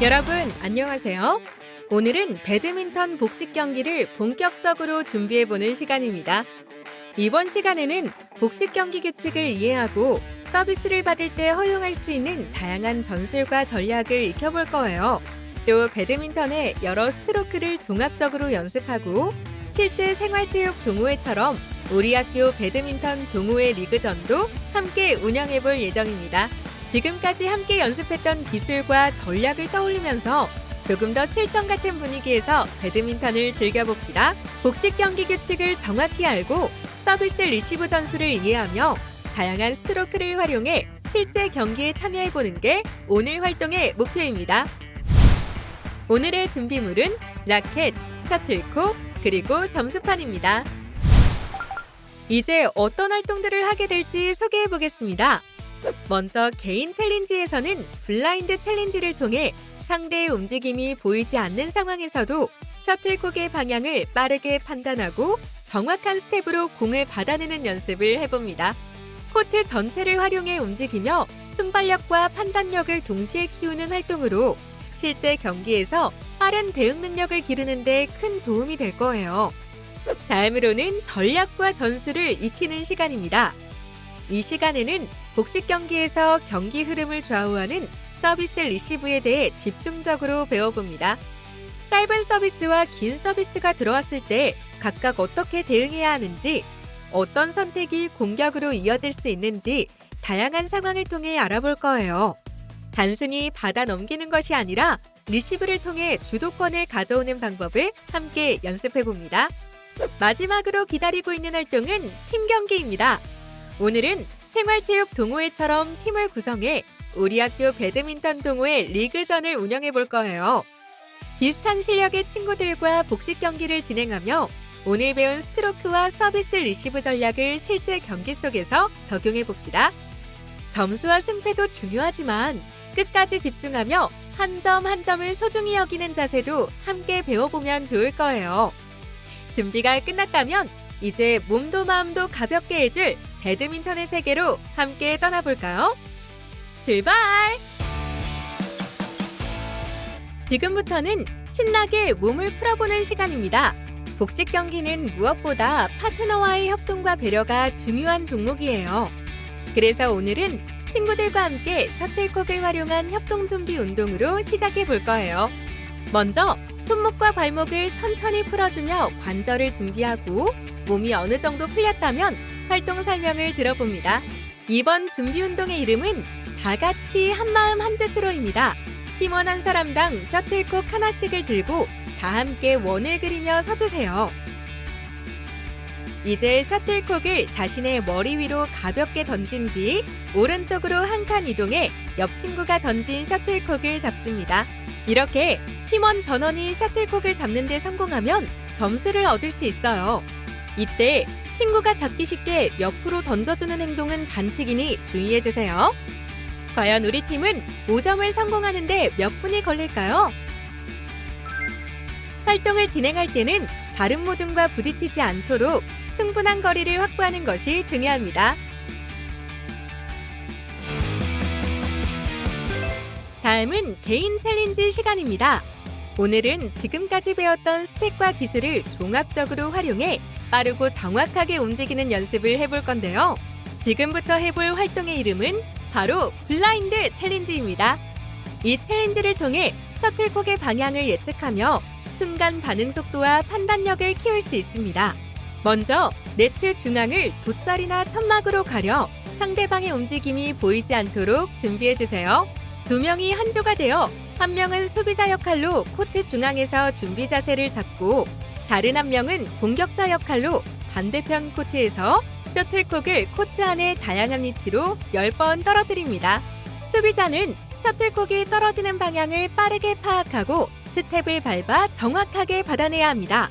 여러분, 안녕하세요. 오늘은 배드민턴 복식 경기를 본격적으로 준비해보는 시간입니다. 이번 시간에는 복식 경기 규칙을 이해하고 서비스를 받을 때 허용할 수 있는 다양한 전술과 전략을 익혀볼 거예요. 또 배드민턴의 여러 스트로크를 종합적으로 연습하고 실제 생활체육 동호회처럼 우리 학교 배드민턴 동호회 리그전도 함께 운영해볼 예정입니다. 지금까지 함께 연습했던 기술과 전략을 떠올리면서 조금 더 실전 같은 분위기에서 배드민턴을 즐겨봅시다. 복식 경기 규칙을 정확히 알고 서비스 리시브 전술을 이해하며 다양한 스트로크를 활용해 실제 경기에 참여해보는 게 오늘 활동의 목표입니다. 오늘의 준비물은 라켓, 셔틀콕, 그리고 점수판입니다. 이제 어떤 활동들을 하게 될지 소개해보겠습니다. 먼저 개인 챌린지에서는 블라인드 챌린지를 통해 상대의 움직임이 보이지 않는 상황에서도 셔틀콕의 방향을 빠르게 판단하고 정확한 스텝으로 공을 받아내는 연습을 해봅니다. 코트 전체를 활용해 움직이며 순발력과 판단력을 동시에 키우는 활동으로 실제 경기에서 빠른 대응 능력을 기르는 데 큰 도움이 될 거예요. 다음으로는 전략과 전술을 익히는 시간입니다. 이 시간에는 복식 경기에서 경기 흐름을 좌우하는 서비스 리시브에 대해 집중적으로 배워봅니다. 짧은 서비스와 긴 서비스가 들어왔을 때 각각 어떻게 대응해야 하는지, 어떤 선택이 공격으로 이어질 수 있는지 다양한 상황을 통해 알아볼 거예요. 단순히 받아 넘기는 것이 아니라 리시브를 통해 주도권을 가져오는 방법을 함께 연습해봅니다. 마지막으로 기다리고 있는 활동은 팀 경기입니다. 오늘은 생활체육 동호회처럼 팀을 구성해 우리 학교 배드민턴 동호회 리그전을 운영해 볼 거예요. 비슷한 실력의 친구들과 복식 경기를 진행하며 오늘 배운 스트로크와 서비스 리시브 전략을 실제 경기 속에서 적용해 봅시다. 점수와 승패도 중요하지만 끝까지 집중하며 한 점 한 점을 소중히 여기는 자세도 함께 배워보면 좋을 거예요. 준비가 끝났다면 이제 몸도 마음도 가볍게 해줄 배드민턴의 세계로 함께 떠나볼까요? 출발! 지금부터는 신나게 몸을 풀어보는 시간입니다. 복식 경기는 무엇보다 파트너와의 협동과 배려가 중요한 종목이에요. 그래서 오늘은 친구들과 함께 셔틀콕을 활용한 협동 준비 운동으로 시작해 볼 거예요. 먼저 손목과 발목을 천천히 풀어주며 관절을 준비하고 몸이 어느 정도 풀렸다면 활동 설명을 들어봅니다. 이번 준비 운동의 이름은 다 같이 한마음 한뜻으로입니다. 팀원 한 사람당 셔틀콕 하나씩을 들고 다 함께 원을 그리며 서주세요. 이제 셔틀콕을 자신의 머리 위로 가볍게 던진 뒤 오른쪽으로 한 칸 이동해 옆 친구가 던진 셔틀콕을 잡습니다. 이렇게 팀원 전원이 셔틀콕을 잡는 데 성공하면 점수를 얻을 수 있어요. 이때 친구가 잡기 쉽게 옆으로 던져주는 행동은 반칙이니 주의해주세요. 과연 우리 팀은 5점을 성공하는데 몇 분이 걸릴까요? 활동을 진행할 때는 다른 모든과 부딪히지 않도록 충분한 거리를 확보하는 것이 중요합니다. 다음은 개인 챌린지 시간입니다. 오늘은 지금까지 배웠던 스텝과 기술을 종합적으로 활용해 빠르고 정확하게 움직이는 연습을 해볼 건데요. 지금부터 해볼 활동의 이름은 바로 블라인드 챌린지입니다. 이 챌린지를 통해 셔틀콕의 방향을 예측하며 순간 반응 속도와 판단력을 키울 수 있습니다. 먼저 네트 중앙을 돗자리나 천막으로 가려 상대방의 움직임이 보이지 않도록 준비해주세요. 두 명이 한 조가 되어 한 명은 수비자 역할로 코트 중앙에서 준비 자세를 잡고 다른 한 명은 공격자 역할로 반대편 코트에서 셔틀콕을 코트 안에 다양한 위치로 10번 떨어뜨립니다. 수비자는 셔틀콕이 떨어지는 방향을 빠르게 파악하고 스텝을 밟아 정확하게 받아내야 합니다.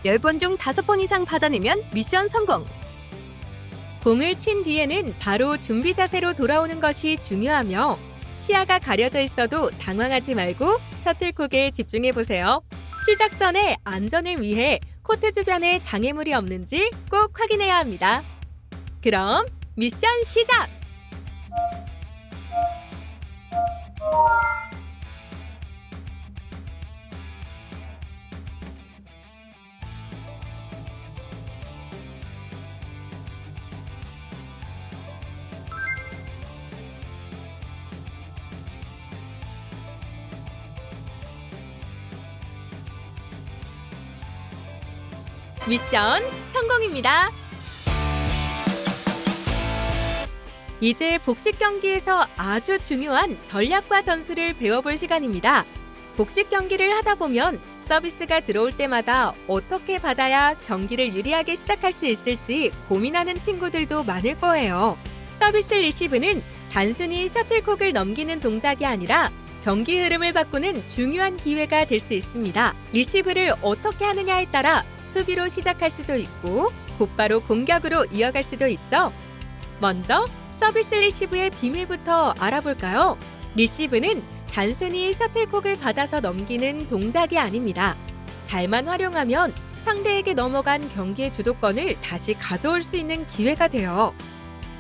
10번 중 5번 이상 받아내면 미션 성공! 공을 친 뒤에는 바로 준비 자세로 돌아오는 것이 중요하며 시야가 가려져 있어도 당황하지 말고 셔틀콕에 집중해보세요. 시작 전에 안전을 위해 코트 주변에 장애물이 없는지 꼭 확인해야 합니다. 그럼 미션 시작! 미션 성공입니다. 이제 복식 경기에서 아주 중요한 전략과 전술을 배워볼 시간입니다. 복식 경기를 하다 보면 서비스가 들어올 때마다 어떻게 받아야 경기를 유리하게 시작할 수 있을지 고민하는 친구들도 많을 거예요. 서비스 리시브는 단순히 셔틀콕을 넘기는 동작이 아니라 경기 흐름을 바꾸는 중요한 기회가 될 수 있습니다. 리시브를 어떻게 하느냐에 따라 수비로 시작할 수도 있고 곧바로 공격으로 이어갈 수도 있죠. 먼저 서비스 리시브의 비밀부터 알아볼까요? 리시브는 단순히 셔틀콕을 받아서 넘기는 동작이 아닙니다. 잘만 활용하면 상대에게 넘어간 경기의 주도권을 다시 가져올 수 있는 기회가 돼요.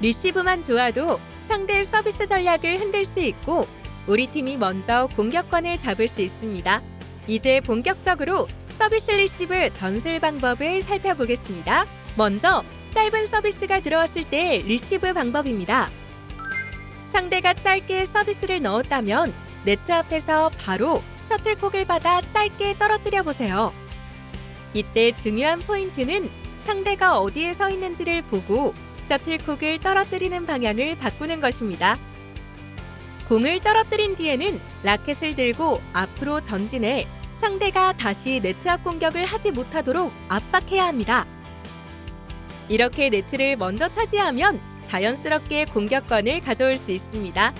리시브만 좋아도 상대의 서비스 전략을 흔들 수 있고 우리 팀이 먼저 공격권을 잡을 수 있습니다. 이제 본격적으로 서비스 리시브 전술 방법을 살펴보겠습니다. 먼저 짧은 서비스가 들어왔을 때 리시브 방법입니다. 상대가 짧게 서비스를 넣었다면 네트 앞에서 바로 셔틀콕을 받아 짧게 떨어뜨려 보세요. 이때 중요한 포인트는 상대가 어디에 서 있는지를 보고 셔틀콕을 떨어뜨리는 방향을 바꾸는 것입니다. 공을 떨어뜨린 뒤에는 라켓을 들고 앞으로 전진해 상대가 다시 네트 앞 공격을 하지 못하도록 압박해야 합니다. 이렇게 네트를 먼저 차지하면 자연스럽게 공격권을 가져올 수 있습니다.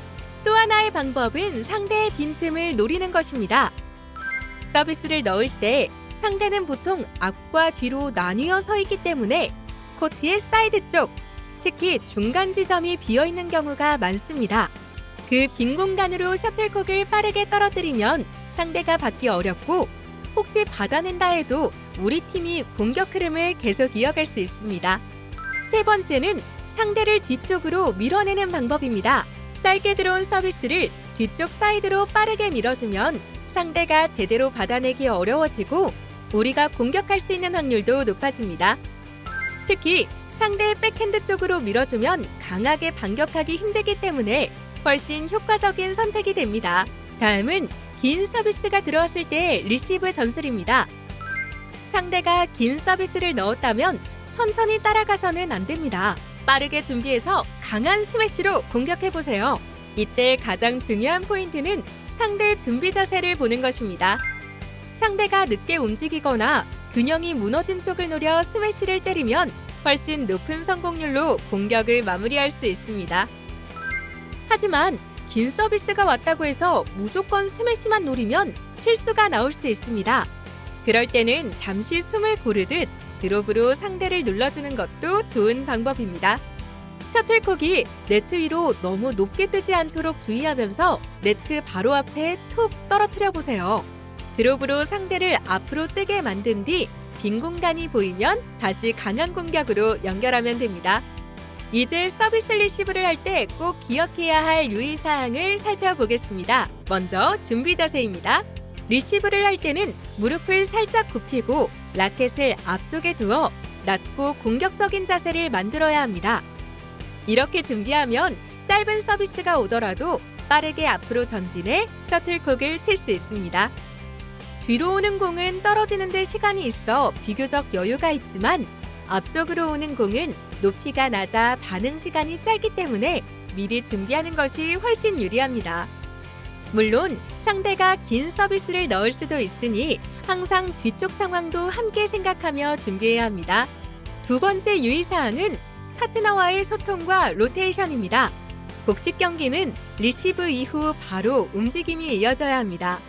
또 하나의 방법은 상대의 빈틈을 노리는 것입니다. 서비스를 넣을 때 상대는 보통 앞과 뒤로 나뉘어 서 있기 때문에 코트의 사이드 쪽, 특히 중간 지점이 비어 있는 경우가 많습니다. 그 빈 공간으로 셔틀콕을 빠르게 떨어뜨리면 상대가 받기 어렵고 혹시 받아낸다 해도 우리 팀이 공격 흐름을 계속 이어갈 수 있습니다. 세 번째는 상대를 뒤쪽으로 밀어내는 방법입니다. 짧게 들어온 서비스를 뒤쪽 사이드로 빠르게 밀어주면 상대가 제대로 받아내기 어려워지고 우리가 공격할 수 있는 확률도 높아집니다. 특히 상대의 백핸드 쪽으로 밀어주면 강하게 반격하기 힘들기 때문에 훨씬 효과적인 선택이 됩니다. 다음은 긴 서비스가 들어왔을 때 리시브 전술입니다. 상대가 긴 서비스를 넣었다면 천천히 따라가서는 안 됩니다. 빠르게 준비해서 강한 스매시로 공격해보세요. 이때 가장 중요한 포인트는 상대의 준비 자세를 보는 것입니다. 상대가 늦게 움직이거나 균형이 무너진 쪽을 노려 스매시를 때리면 훨씬 높은 성공률로 공격을 마무리할 수 있습니다. 하지만 긴 서비스가 왔다고 해서 무조건 스매시만 노리면 실수가 나올 수 있습니다. 그럴 때는 잠시 숨을 고르듯 드롭으로 상대를 눌러주는 것도 좋은 방법입니다. 셔틀콕이 네트 위로 너무 높게 뜨지 않도록 주의하면서 네트 바로 앞에 툭 떨어뜨려 보세요. 드롭으로 상대를 앞으로 뜨게 만든 뒤 빈 공간이 보이면 다시 강한 공격으로 연결하면 됩니다. 이제 서비스 리시브를 할 때 꼭 기억해야 할 유의사항을 살펴보겠습니다. 먼저 준비 자세입니다. 리시브를 할 때는 무릎을 살짝 굽히고 라켓을 앞쪽에 두어 낮고 공격적인 자세를 만들어야 합니다. 이렇게 준비하면 짧은 서비스가 오더라도 빠르게 앞으로 전진해 셔틀콕을 칠 수 있습니다. 뒤로 오는 공은 떨어지는 데 시간이 있어 비교적 여유가 있지만 앞쪽으로 오는 공은 높이가 낮아 반응 시간이 짧기 때문에 미리 준비하는 것이 훨씬 유리합니다. 물론 상대가 긴 서비스를 넣을 수도 있으니 항상 뒤쪽 상황도 함께 생각하며 준비해야 합니다. 두 번째 유의사항은 파트너와의 소통과 로테이션입니다. 복식 경기는 리시브 이후 바로 움직임이 이어져야 합니다.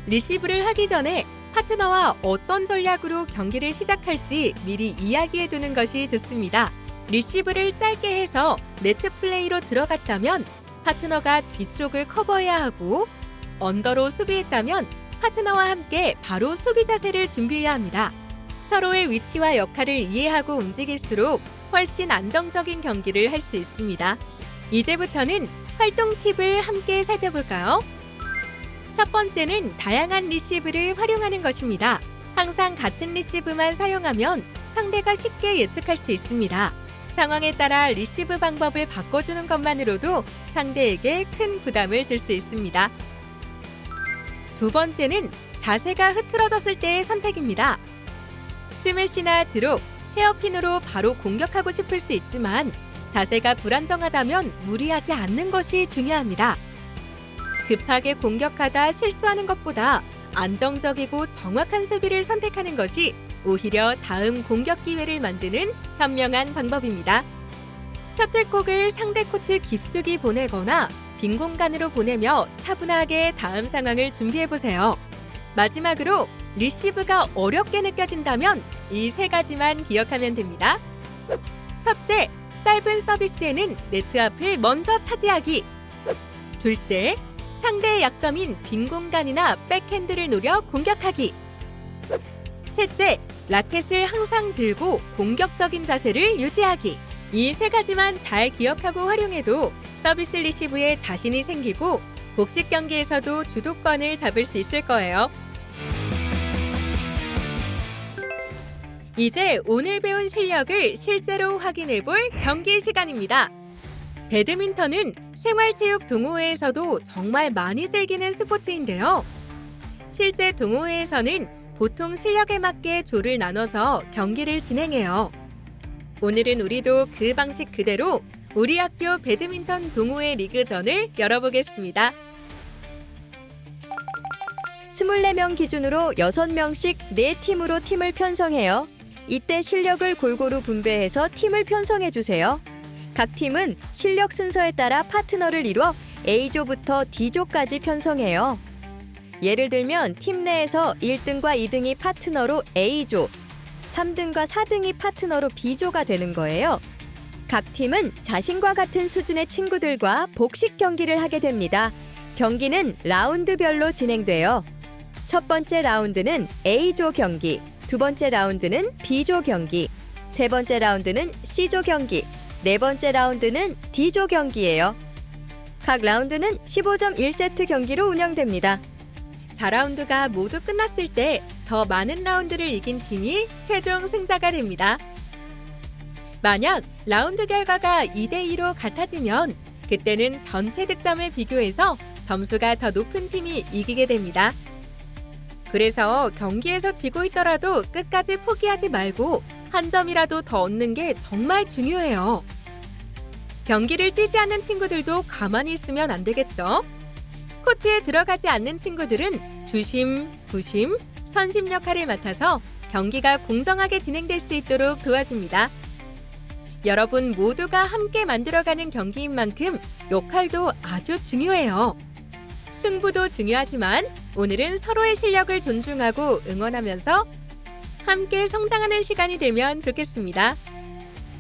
리시브를 하기 전에 파트너와 어떤 전략으로 경기를 시작할지 미리 이야기해 두는 것이 좋습니다. 리시브를 짧게 해서 네트 플레이로 들어갔다면 파트너가 뒤쪽을 커버해야 하고 언더로 수비했다면 파트너와 함께 바로 수비 자세를 준비해야 합니다. 서로의 위치와 역할을 이해하고 움직일수록 훨씬 안정적인 경기를 할 수 있습니다. 이제부터는 활동 팁을 함께 살펴볼까요? 첫 번째는 다양한 리시브를 활용하는 것입니다. 항상 같은 리시브만 사용하면 상대가 쉽게 예측할 수 있습니다. 상황에 따라 리시브 방법을 바꿔주는 것만으로도 상대에게 큰 부담을 줄 수 있습니다. 두 번째는 자세가 흐트러졌을 때의 선택입니다. 스매시나 드롭, 헤어핀으로 바로 공격하고 싶을 수 있지만 자세가 불안정하다면 무리하지 않는 것이 중요합니다. 급하게 공격하다 실수하는 것보다 안정적이고 정확한 수비를 선택하는 것이 오히려 다음 공격 기회를 만드는 현명한 방법입니다. 셔틀콕을 상대 코트 깊숙이 보내거나 빈 공간으로 보내며 차분하게 다음 상황을 준비해보세요. 마지막으로 리시브가 어렵게 느껴진다면 이 세 가지만 기억하면 됩니다. 첫째, 짧은 서비스에는 네트 앞을 먼저 차지하기. 둘째, 상대의 약점인 빈 공간이나 백핸드를 노려 공격하기. 셋째, 라켓을 항상 들고 공격적인 자세를 유지하기. 이 세 가지만 잘 기억하고 활용해도 서비스 리시브에 자신이 생기고 복식 경기에서도 주도권을 잡을 수 있을 거예요. 이제 오늘 배운 실력을 실제로 확인해 볼 경기 시간입니다. 배드민턴은 생활체육 동호회에서도 정말 많이 즐기는 스포츠인데요. 실제 동호회에서는 보통 실력에 맞게 조를 나눠서 경기를 진행해요. 오늘은 우리도 그 방식 그대로 우리 학교 배드민턴 동호회 리그전을 열어보겠습니다. 24명 기준으로 6명씩 4팀으로 팀을 편성해요. 이때 실력을 골고루 분배해서 팀을 편성해 주세요. 각 팀은 실력 순서에 따라 파트너를 이뤄 A조부터 D조까지 편성해요. 예를 들면 팀 내에서 1등과 2등이 파트너로 A조, 3등과 4등이 파트너로 B조가 되는 거예요. 각 팀은 자신과 같은 수준의 친구들과 복식 경기를 하게 됩니다. 경기는 라운드별로 진행돼요. 첫 번째 라운드는 A조 경기, 두 번째 라운드는 B조 경기, 세 번째 라운드는 C조 경기, 네 번째 라운드는 D조 경기예요. 각 라운드는 15점 1세트 경기로 운영됩니다. 4라운드가 모두 끝났을 때 더 많은 라운드를 이긴 팀이 최종 승자가 됩니다. 만약 라운드 결과가 2대2로 같아지면 그때는 전체 득점을 비교해서 점수가 더 높은 팀이 이기게 됩니다. 그래서 경기에서 지고 있더라도 끝까지 포기하지 말고 한 점이라도 더 얻는 게 정말 중요해요. 경기를 뛰지 않는 친구들도 가만히 있으면 안 되겠죠? 코트에 들어가지 않는 친구들은 주심, 부심, 선심 역할을 맡아서 경기가 공정하게 진행될 수 있도록 도와줍니다. 여러분 모두가 함께 만들어가는 경기인 만큼 역할도 아주 중요해요. 승부도 중요하지만 오늘은 서로의 실력을 존중하고 응원하면서 함께 성장하는 시간이 되면 좋겠습니다.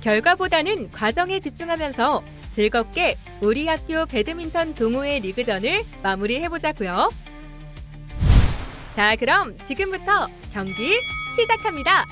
결과보다는 과정에 집중하면서 즐겁게 우리 학교 배드민턴 동호회 리그전을 마무리해보자고요. 자, 그럼 지금부터 경기 시작합니다.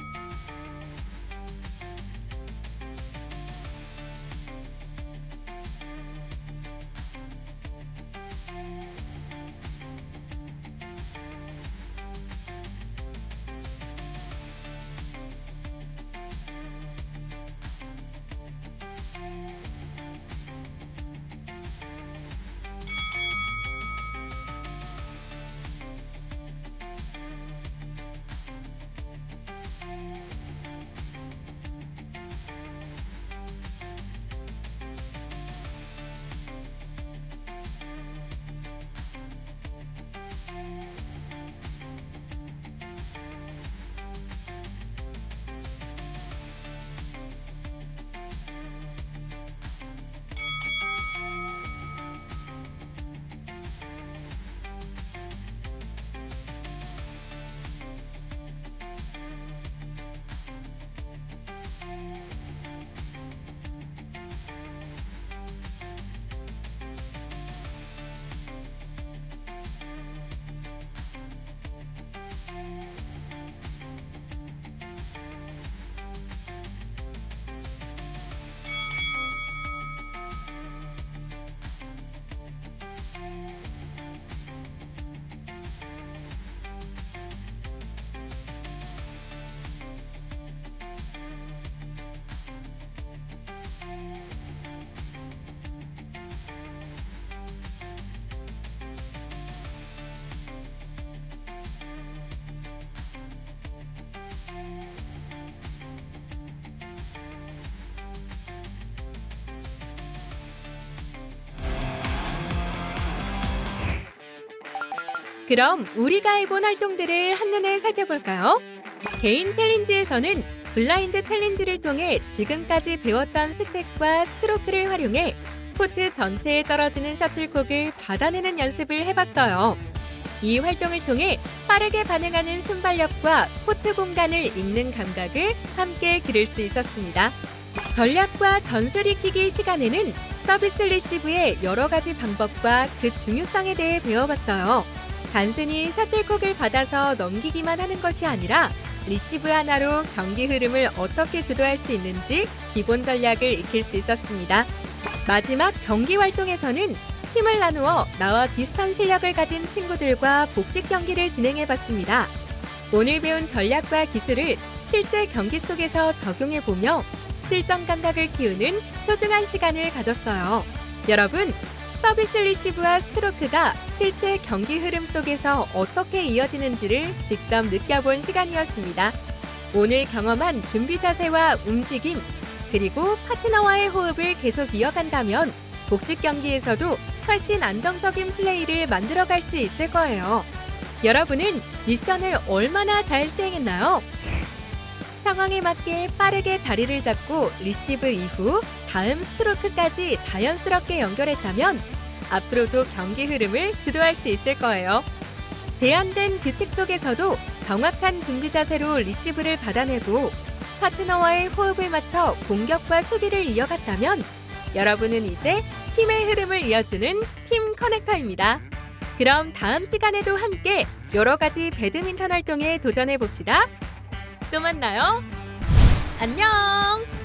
그럼 우리가 해본 활동들을 한눈에 살펴볼까요? 개인 챌린지에서는 블라인드 챌린지를 통해 지금까지 배웠던 스택과 스트로크를 활용해 코트 전체에 떨어지는 셔틀콕을 받아내는 연습을 해봤어요. 이 활동을 통해 빠르게 반응하는 순발력과 코트 공간을 읽는 감각을 함께 기를 수 있었습니다. 전략과 전술 익히기 시간에는 서비스 리시브의 여러 가지 방법과 그 중요성에 대해 배워봤어요. 단순히 셔틀콕을 받아서 넘기기만 하는 것이 아니라 리시브 하나로 경기 흐름을 어떻게 주도할 수 있는지 기본 전략을 익힐 수 있었습니다. 마지막 경기 활동에서는 팀을 나누어 나와 비슷한 실력을 가진 친구들과 복식 경기를 진행해봤습니다. 오늘 배운 전략과 기술을 실제 경기 속에서 적용해보며 실전 감각을 키우는 소중한 시간을 가졌어요. 여러분, 서비스 리시브와 스트로크가 실제 경기 흐름 속에서 어떻게 이어지는지를 직접 느껴본 시간이었습니다. 오늘 경험한 준비 자세와 움직임, 그리고 파트너와의 호흡을 계속 이어간다면 복식 경기에서도 훨씬 안정적인 플레이를 만들어갈 수 있을 거예요. 여러분은 미션을 얼마나 잘 수행했나요? 상황에 맞게 빠르게 자리를 잡고 리시브 이후 다음 스트로크까지 자연스럽게 연결했다면 앞으로도 경기 흐름을 주도할 수 있을 거예요. 제한된 규칙 속에서도 정확한 준비 자세로 리시브를 받아내고 파트너와의 호흡을 맞춰 공격과 수비를 이어갔다면 여러분은 이제 팀의 흐름을 이어주는 팀 커넥터입니다. 그럼 다음 시간에도 함께 여러 가지 배드민턴 활동에 도전해 봅시다. 또 만나요. 안녕!